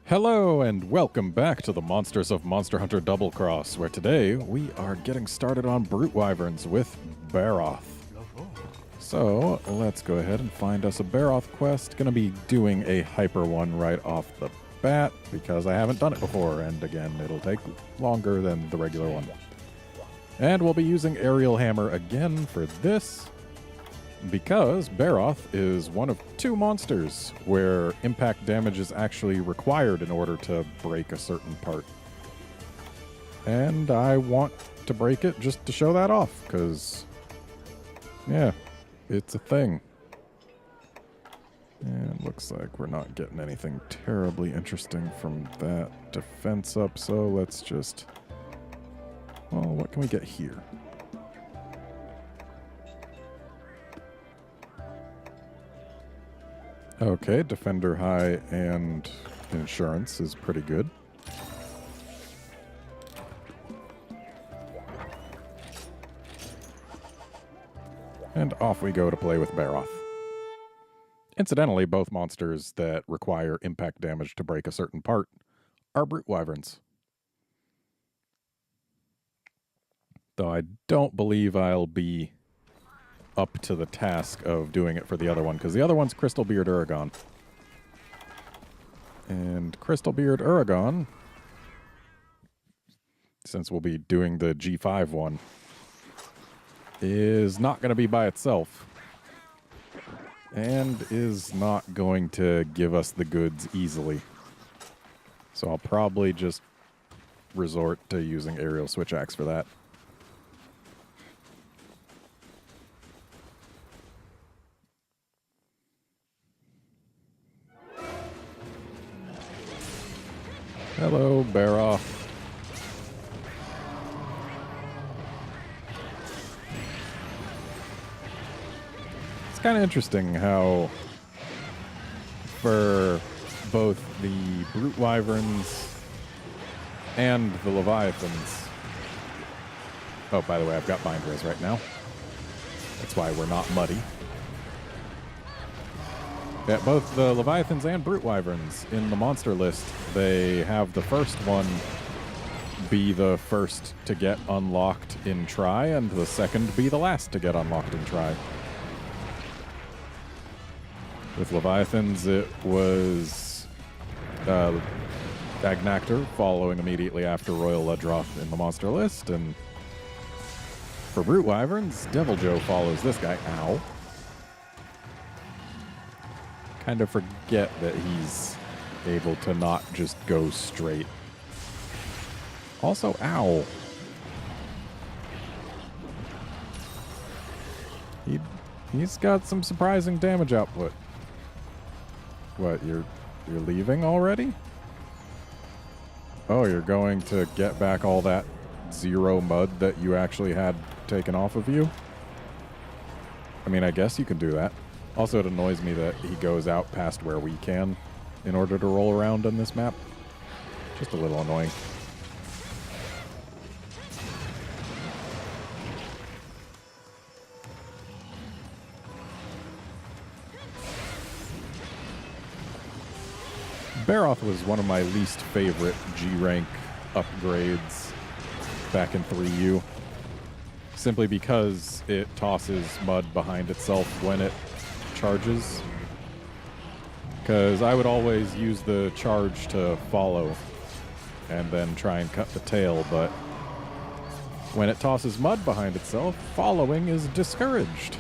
Hello and welcome back to the Monsters of Monster Hunter Double Cross, where today we are getting started on Brute Wyverns with Barroth. So let's go ahead and find us a Barroth quest. Gonna be doing a hyper one right off the bat because I haven't done it before, and again it'll take longer than the regular one. And we'll be using Aerial Hammer again for this, because Barroth is one of two monsters where impact damage is actually required in order to break a certain part. And I want to break it just to show that off, because, yeah, it's a thing. And looks like we're not getting anything terribly interesting from that defense up, so let's just... Well, what can we get here? Okay, Defender High and Insurance is pretty good. And off we go to play with Barroth. Incidentally, both monsters that require impact damage to break a certain part are Brute Wyverns. Though I don't believe I'll be up to the task of doing it for the other one, because the other one's Crystal Beard Uragon. And Crystal Beard Uragon, since we'll be doing the G5 one, is not going to be by itself. And is not going to give us the goods easily. So I'll probably just resort to using Aerial Switch Axe for that. Hello, Barroth. It's kind of interesting how for both the Brute Wyverns and the Leviathans... Oh, by the way, I've got Bind Res right now. That's why we're not muddy. Yeah, both the Leviathans and Brute Wyverns in the monster list, they have the first one be the first to get unlocked in Try, and the second be the last to get unlocked in Try. With Leviathans, it was Agnactor following immediately after Royal Ledroth in the monster list, and for Brute Wyverns, Devil Joe follows this guy. Ow. Kind of forget that he's able to not just go straight. Also, ow. He's got some surprising damage output. What, you're leaving already? Oh, you're going to get back all that 0 mud that you actually had taken off of you? I mean, I guess you can do that. Also, it annoys me that he goes out past where we can in order to roll around on this map. Just a little annoying. Barroth was one of my least favorite G-rank upgrades back in 3U. Simply because it tosses mud behind itself when it charges, because I would always use the charge to follow and then try and cut the tail, but when it tosses mud behind itself, following is discouraged.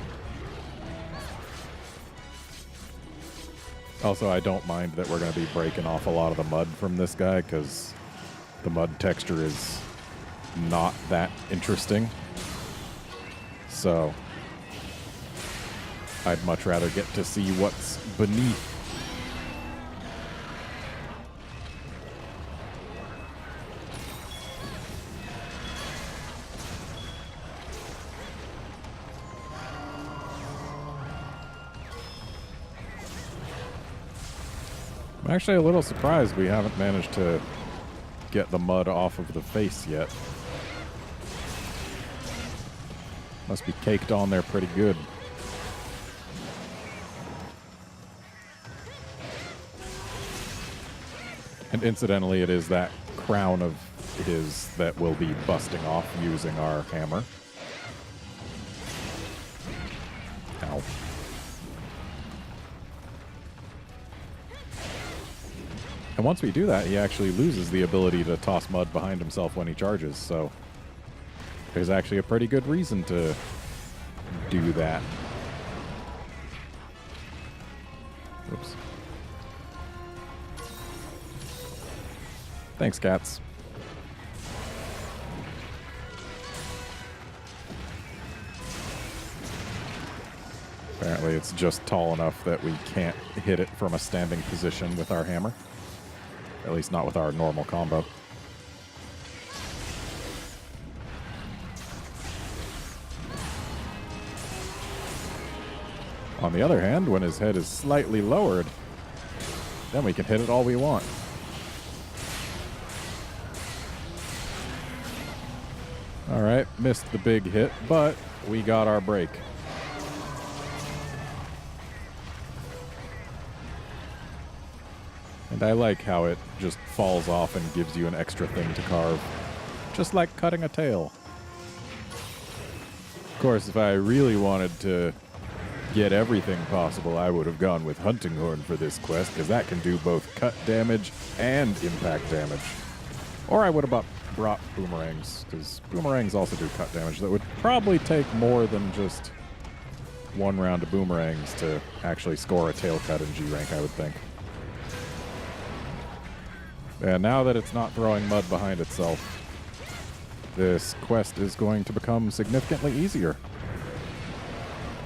Also, I don't mind that we're going to be breaking off a lot of the mud from this guy, because the mud texture is not that interesting. So I'd much rather get to see what's beneath. I'm actually a little surprised we haven't managed to get the mud off of the face yet. Must be caked on there pretty good. And incidentally, it is that crown of his that will be busting off using our hammer. Ow. And once we do that, he actually loses the ability to toss mud behind himself when he charges, so there's actually a pretty good reason to do that. Oops. Thanks, cats. Apparently it's just tall enough that we can't hit it from a standing position with our hammer. At least not with our normal combo. On the other hand, when his head is slightly lowered, then we can hit it all we want. Alright, missed the big hit, but we got our break. And I like how it just falls off and gives you an extra thing to carve. Just like cutting a tail. Of course, if I really wanted to get everything possible, I would have gone with Hunting Horn for this quest, because that can do both cut damage and impact damage. Or I would have brought boomerangs, because boomerangs also do cut damage. That would probably take more than just one round of boomerangs to actually score a tail cut in G rank, I would think. And now that it's not throwing mud behind itself, this quest is going to become significantly easier.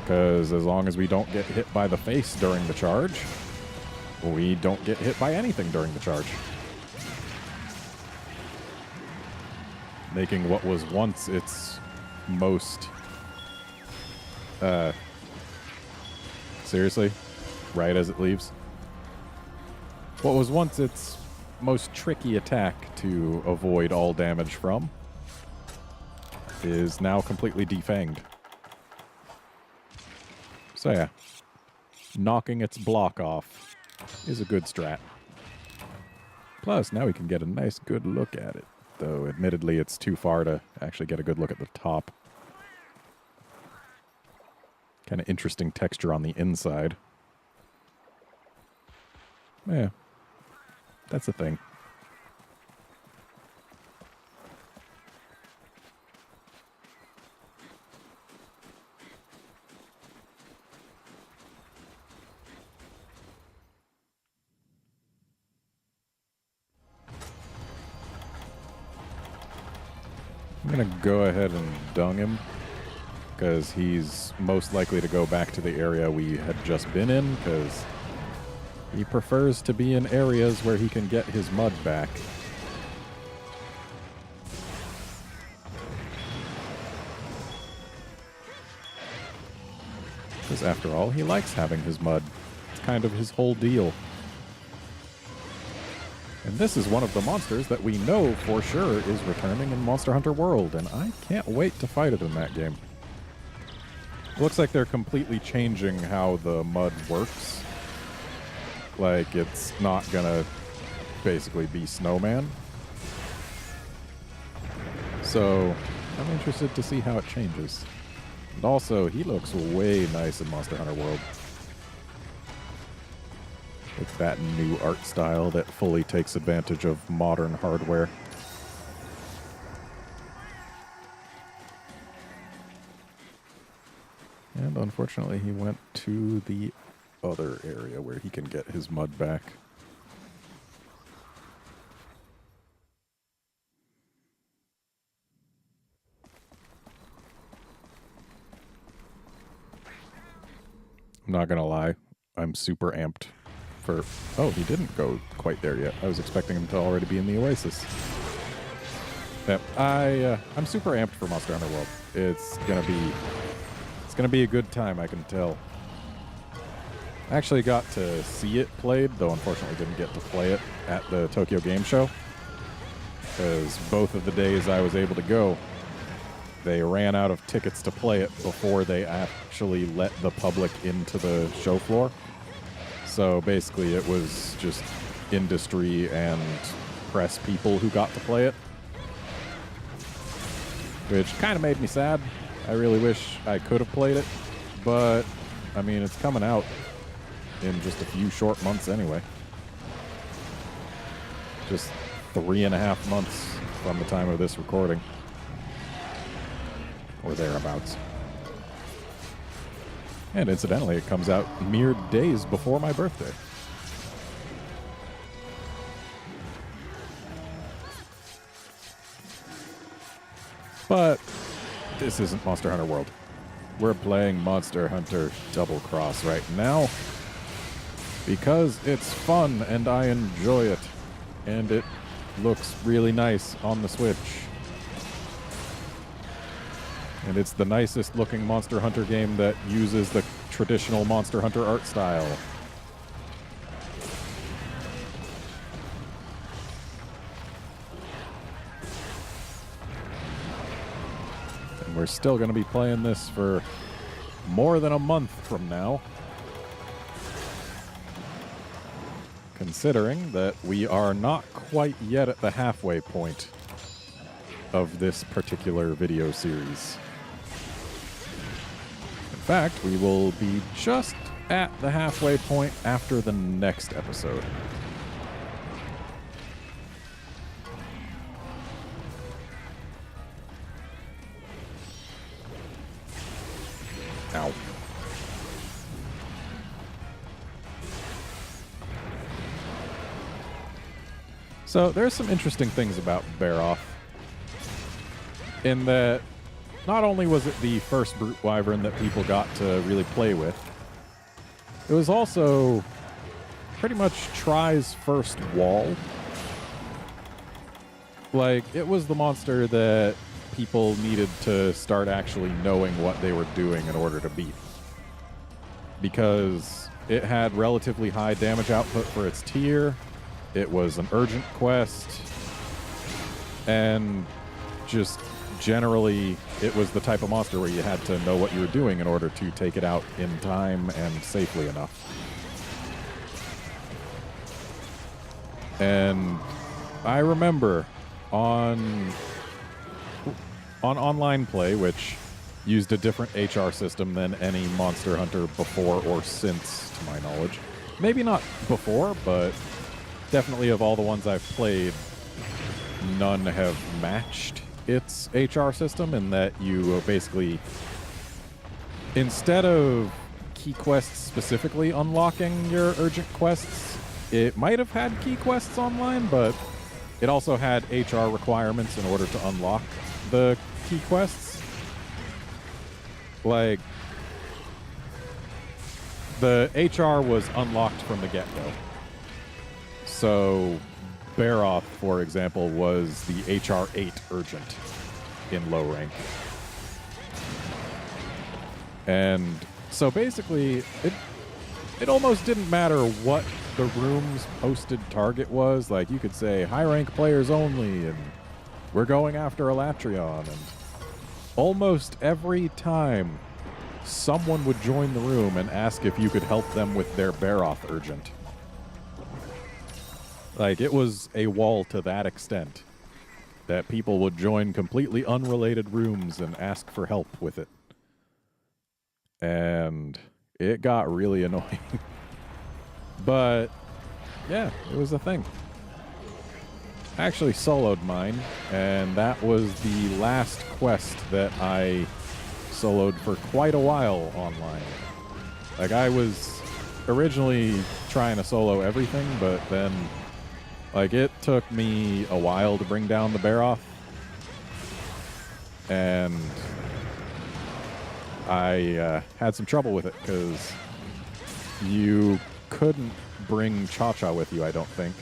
Because as long as we don't get hit by the face during the charge, we don't get hit by anything during the charge. Making what was once its most... seriously? Right as it leaves? What was once its most tricky attack to avoid all damage from is now completely defanged. So yeah, knocking its block off is a good strat. Plus, now we can get a nice good look at it. Though, admittedly, it's too far to actually get a good look at the top. Kind of interesting texture on the inside. Yeah, that's a thing. I'm going to go ahead and dung him, because he's most likely to go back to the area we had just been in, because he prefers to be in areas where he can get his mud back. Because after all, he likes having his mud. It's kind of his whole deal. And this is one of the monsters that we know for sure is returning in Monster Hunter World, and I can't wait to fight it in that game. Looks like they're completely changing how the mud works. Like, it's not gonna basically be Snowman. So, I'm interested to see how it changes. And also, he looks way nice in Monster Hunter World. With that new art style that fully takes advantage of modern hardware. And unfortunately, he went to the other area where he can get his mud back. I'm not gonna lie, I'm super amped for... Oh, he didn't go quite there yet. I was expecting him to already be in the Oasis. Yep, I'm super amped for Monster Hunter World. It's gonna be a good time, I can tell. I actually got to see it played, though unfortunately didn't get to play it at the Tokyo Game Show. Because both of the days I was able to go, they ran out of tickets to play it before they actually let the public into the show floor. So basically it was just industry and press people who got to play it, which kind of made me sad. I really wish I could have played it, but I mean, it's coming out in just a few short months anyway. Just 3.5 months from the time of this recording, or thereabouts. And incidentally, it comes out mere days before my birthday. But this isn't Monster Hunter World. We're playing Monster Hunter Double Cross right now because it's fun and I enjoy it. And it looks really nice on the Switch. And it's the nicest looking Monster Hunter game that uses the traditional Monster Hunter art style. And we're still going to be playing this for more than a month from now, considering that we are not quite yet at the halfway point of this particular video series. In fact, we will be just at the halfway point after the next episode. Ow. So there's some interesting things about Barroth, in that not only was it the first brute wyvern that people got to really play with, it was also pretty much Try's first wall. Like, it was the monster that people needed to start actually knowing what they were doing in order to beat, because it had relatively high damage output for its tier. It was an urgent quest, and just generally, it was the type of monster where you had to know what you were doing in order to take it out in time and safely enough. And I remember on online play, which used a different HR system than any Monster Hunter before or since, to my knowledge. Maybe not before, but definitely of all the ones I've played, none have matched its HR system, in that you basically, instead of key quests specifically unlocking your urgent quests, it might have had key quests online, but it also had HR requirements in order to unlock the key quests. Like, the HR was unlocked from the get-go. So Barroth, for example, was the HR 8 urgent in low rank. And so basically, it almost didn't matter what the room's posted target was. Like, you could say, high rank players only, and we're going after Elatrion. And almost every time, someone would join the room and ask if you could help them with their Barroth urgent. Like, it was a wall to that extent that people would join completely unrelated rooms and ask for help with it. And it got really annoying. But, yeah, it was a thing. I actually soloed mine, and that was the last quest that I soloed for quite a while online. Like, I was originally trying to solo everything, but then, like, it took me a while to bring down the Barroth, and I had some trouble with it because you couldn't bring Cha-Cha with you, I don't think.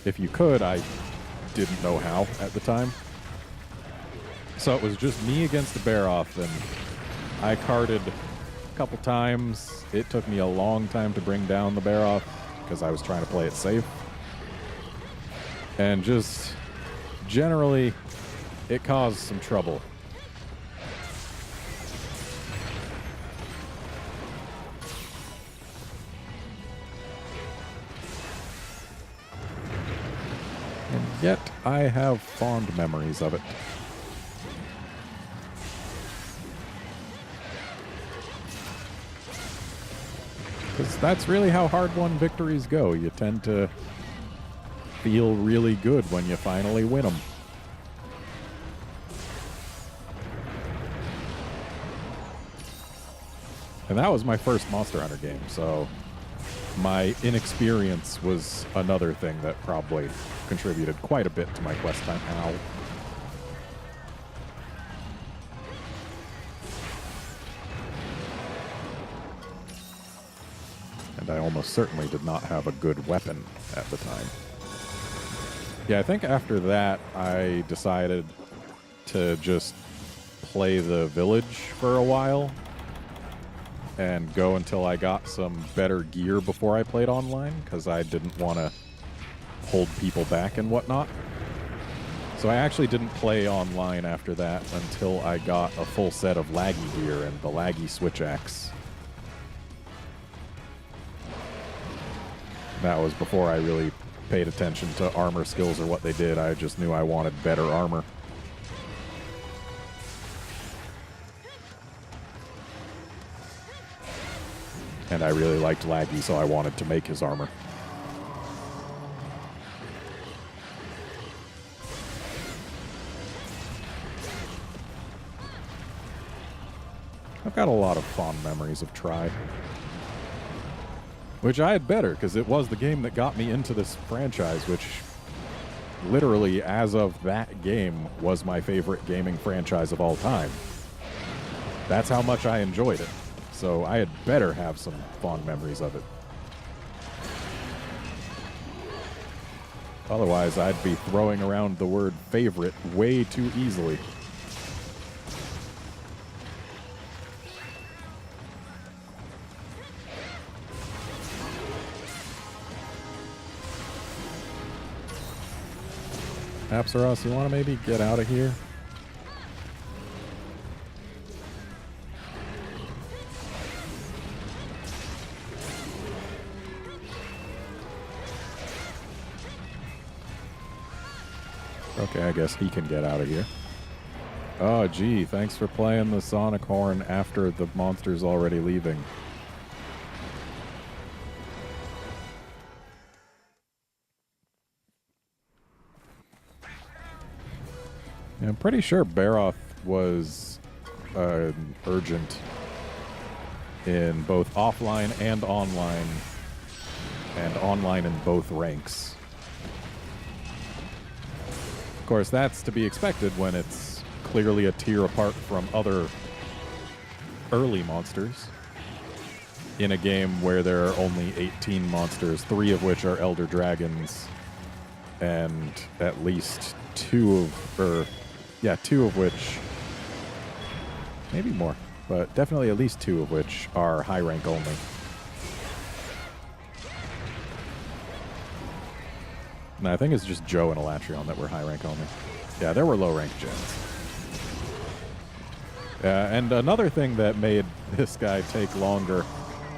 If you could, I didn't know how at the time. So it was just me against the Barroth, and I carded a couple times. It took me a long time to bring down the Barroth because I was trying to play it safe. And just generally, it caused some trouble. And yet I have fond memories of it. Because that's really how hard-won victories go. You tend to feel really good when you finally win them. And that was my first Monster Hunter game, so my inexperience was another thing that probably contributed quite a bit to my quest time. Ow. And I almost certainly did not have a good weapon at the time. Yeah, I think after that, I decided to just play the village for a while and go until I got some better gear before I played online, because I didn't want to hold people back and whatnot. So I actually didn't play online after that until I got a full set of laggy gear and the laggy switch axe. That was before I really paid attention to armor skills or what they did. I just knew I wanted better armor. And I really liked Laggy, so I wanted to make his armor. I've got a lot of fond memories of Tri. Which I had better, because it was the game that got me into this franchise, which literally, as of that game, was my favorite gaming franchise of all time. That's how much I enjoyed it. So I had better have some fond memories of it. Otherwise, I'd be throwing around the word favorite way too easily. Apsaros, you want to maybe get out of here? Okay, I guess he can get out of here. Oh, gee, thanks for playing the Sonic Horn after the monster's already leaving. I'm pretty sure Barroth was urgent in both offline and online in both ranks. Of course, that's to be expected when it's clearly a tier apart from other early monsters in a game where there are only 18 monsters, 3 of which are Elder Dragons, and at least 2 of which, maybe more, but definitely at least 2 of which are high rank only. And I think it's just Joe and Elatrion that were high rank only. Yeah, there were low rank gens. And another thing that made this guy take longer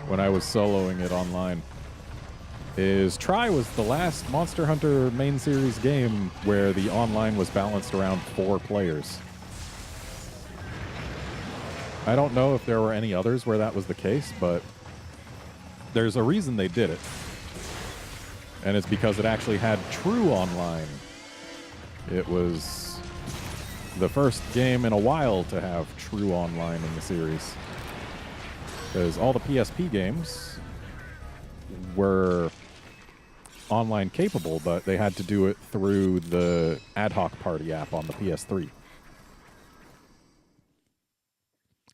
when I was soloing it online is Tri was the last Monster Hunter main series game where the online was balanced around 4 players. I don't know if there were any others where that was the case, but there's a reason they did it. And it's because it actually had true online. It was the first game in a while to have true online in the series. Because all the PSP games were online capable, but they had to do it through the Ad Hoc Party app on the PS3.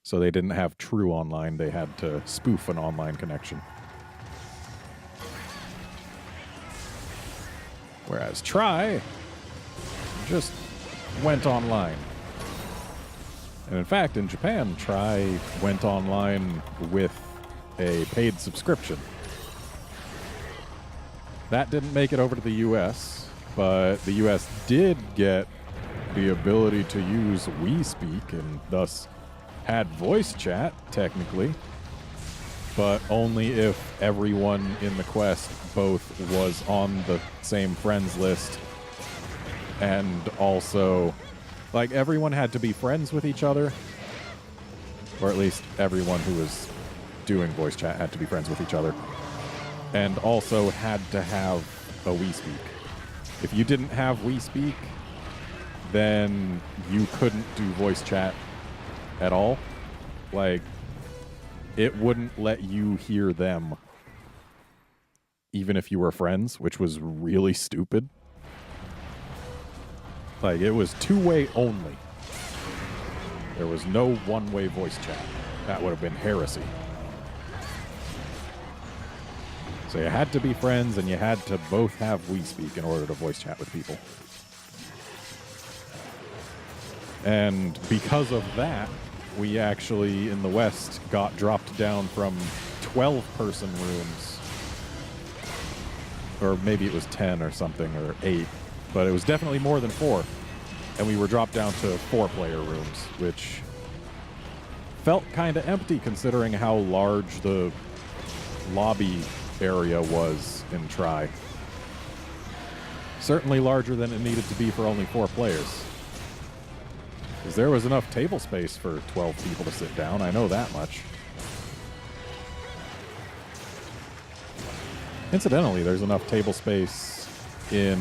So they didn't have true online. They had to spoof an online connection. Whereas Tri just went online. And in fact, in Japan, Tri went online with a paid subscription. That didn't make it over to the US, but the US did get the ability to use WeSpeak and thus had voice chat, technically, but only if everyone in the quest both was on the same friends list And also, like, everyone had to be friends with each other. Or at least everyone who was doing voice chat had to be friends with each other. And also had to have a WeSpeak. If you didn't have WeSpeak, then you couldn't do voice chat at all. Like, it wouldn't let you hear them, even if you were friends, which was really stupid. Like, it was two-way only. There was no one-way voice chat. That would have been heresy. So you had to be friends, and you had to both have WeSpeak in order to voice chat with people. And because of that, we actually, in the West, got dropped down from 12-person rooms. Or maybe it was 10 or something, or 8. But it was definitely more than 4. And we were dropped down to 4-player rooms, which felt kind of empty considering how large the lobby area was in Tri. Certainly larger than it needed to be for only 4 players. Because there was enough table space for 12 people to sit down, I know that much. Incidentally, there's enough table space in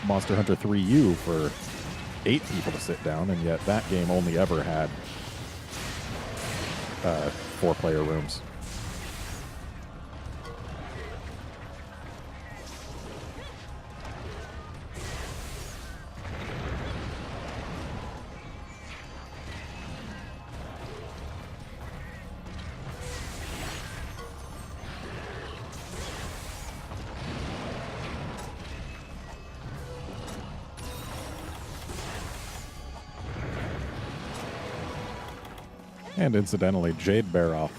Monster Hunter 3U for 8 people to sit down, and yet that game only ever had 4-player rooms. And incidentally, Jade Barroth,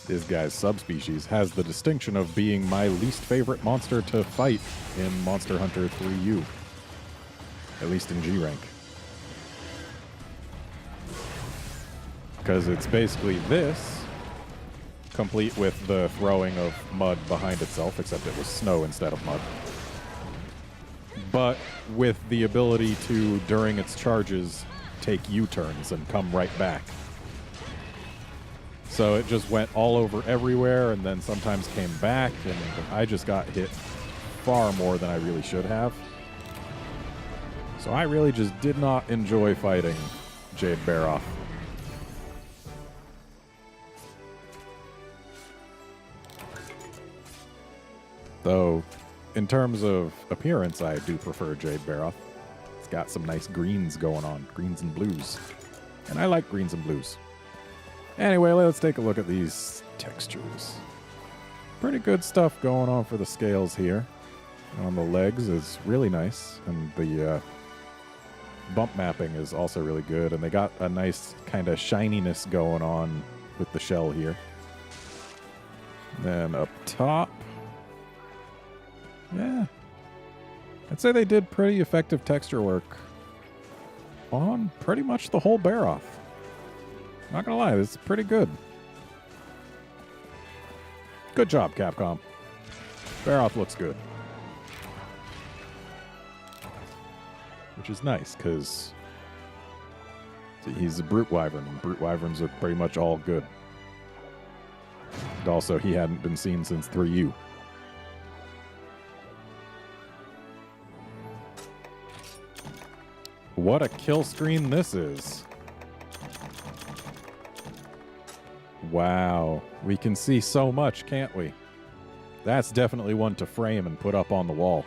this guy's subspecies, has the distinction of being my least favorite monster to fight in Monster Hunter 3U. At least in G rank. Because it's basically this, complete with the throwing of mud behind itself, except it was snow instead of mud. But with the ability to, during its charges, take U-turns and come right back. So it just went all over everywhere and then sometimes came back, and I just got hit far more than I really should have. So I really just did not enjoy fighting Jade Barroth. Though, in terms of appearance, I do prefer Jade Barroth. It's got some nice greens going on, greens and blues. And I like greens and blues. Anyway, let's take a look at these textures. Pretty good stuff going on for the scales here. On the legs is really nice, and the bump mapping is also really good, and they got a nice kind of shininess going on with the shell here. Then up top, yeah, I'd say they did pretty effective texture work on pretty much the whole Barroth. Not gonna lie, this is pretty good. Good job, Capcom. Barroth looks good. Which is nice, because he's a brute wyvern, and brute wyverns are pretty much all good. And also, he hadn't been seen since 3U. What a kill screen this is. Wow, we can see so much, can't we? That's definitely one to frame and put up on the wall.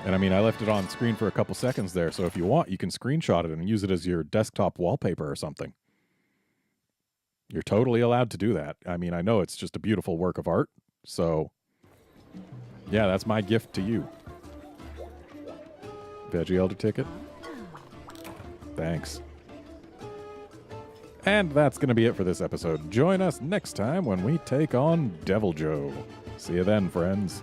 And I mean, I left it on screen for a couple seconds there, so if you want, you can screenshot it and use it as your desktop wallpaper or something. You're totally allowed to do that. I mean, I know it's just a beautiful work of art, so yeah, that's my gift to you. Veggie Elder ticket. Thanks. And that's going to be it for this episode. Join us next time when we take on Devil Joe. See you then, friends.